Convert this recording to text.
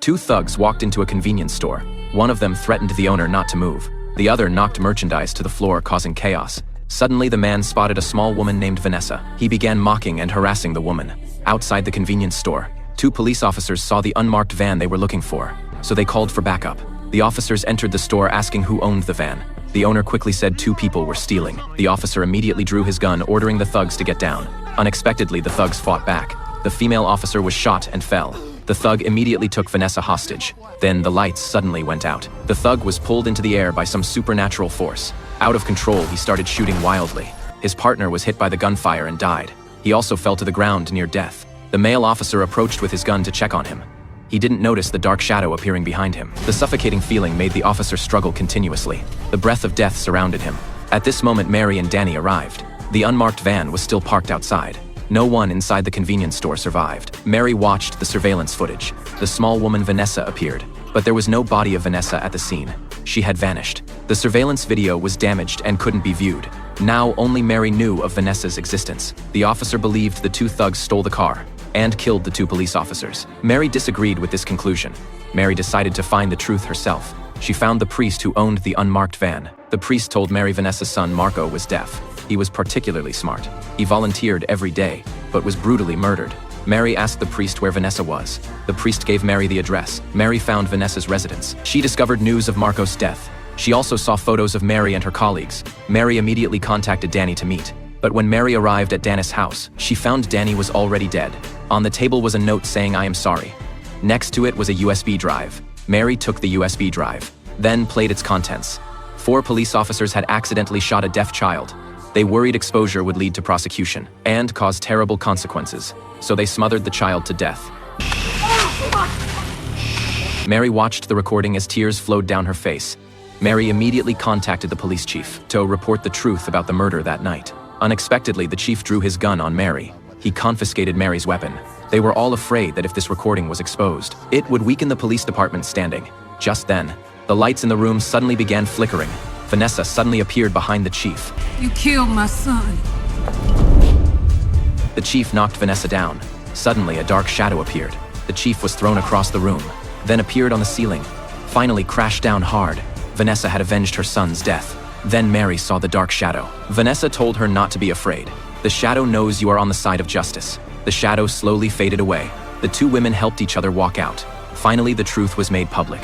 Two thugs walked into a convenience store. One of them threatened the owner not to move. The other knocked merchandise to the floor, causing chaos. Suddenly, the man spotted a small woman named Vanessa. He began mocking and harassing the woman. Outside the convenience store, two police officers saw the unmarked van they were looking for, so they called for backup. The officers entered the store asking who owned the van. The owner quickly said two people were stealing. The officer immediately drew his gun, ordering the thugs to get down. Unexpectedly, the thugs fought back. The female officer was shot and fell. The thug immediately took Vanessa hostage. Then the lights suddenly went out. The thug was pulled into the air by some supernatural force. Out of control, he started shooting wildly. His partner was hit by the gunfire and died. He also fell to the ground near death. The male officer approached with his gun to check on him. He didn't notice the dark shadow appearing behind him. The suffocating feeling made the officer struggle continuously. The breath of death surrounded him. At this moment, Mary and Danny arrived. The unmarked van was still parked outside. No one inside the convenience store survived. Mary watched the surveillance footage. The small woman Vanessa appeared, but there was no body of Vanessa at the scene. She had vanished. The surveillance video was damaged and couldn't be viewed. Now only Mary knew of Vanessa's existence. The officer believed the two thugs stole the car and killed the two police officers. Mary disagreed with this conclusion. Mary decided to find the truth herself. She found the priest who owned the unmarked van. The priest told Mary Vanessa's son Marco was deaf. He was particularly smart. He volunteered every day, but was brutally murdered. Mary asked the priest where Vanessa was. The priest gave Mary the address. Mary found Vanessa's residence. She discovered news of Marco's death. She also saw photos of Mary and her colleagues. Mary immediately contacted Danny to meet. But when Mary arrived at Danny's house, she found Danny was already dead. On the table was a note saying, "I am sorry." Next to it was a USB drive. Mary took the USB drive, then played its contents. 4 police officers had accidentally shot a deaf child. They worried exposure would lead to prosecution and cause terrible consequences, so they smothered the child to death. Mary watched the recording as tears flowed down her face. Mary immediately contacted the police chief to report the truth about the murder that night. Unexpectedly, the chief drew his gun on Mary. He confiscated Mary's weapon. They were all afraid that if this recording was exposed, it would weaken the police department's standing. Just then, the lights in the room suddenly began flickering. Vanessa suddenly appeared behind the chief. "You killed my son." The chief knocked Vanessa down. Suddenly, a dark shadow appeared. The chief was thrown across the room, then appeared on the ceiling, finally crashed down hard. Vanessa had avenged her son's death. Then Mary saw the dark shadow. Vanessa told her not to be afraid. The shadow knows you are on the side of justice. The shadow slowly faded away. The two women helped each other walk out. Finally, the truth was made public.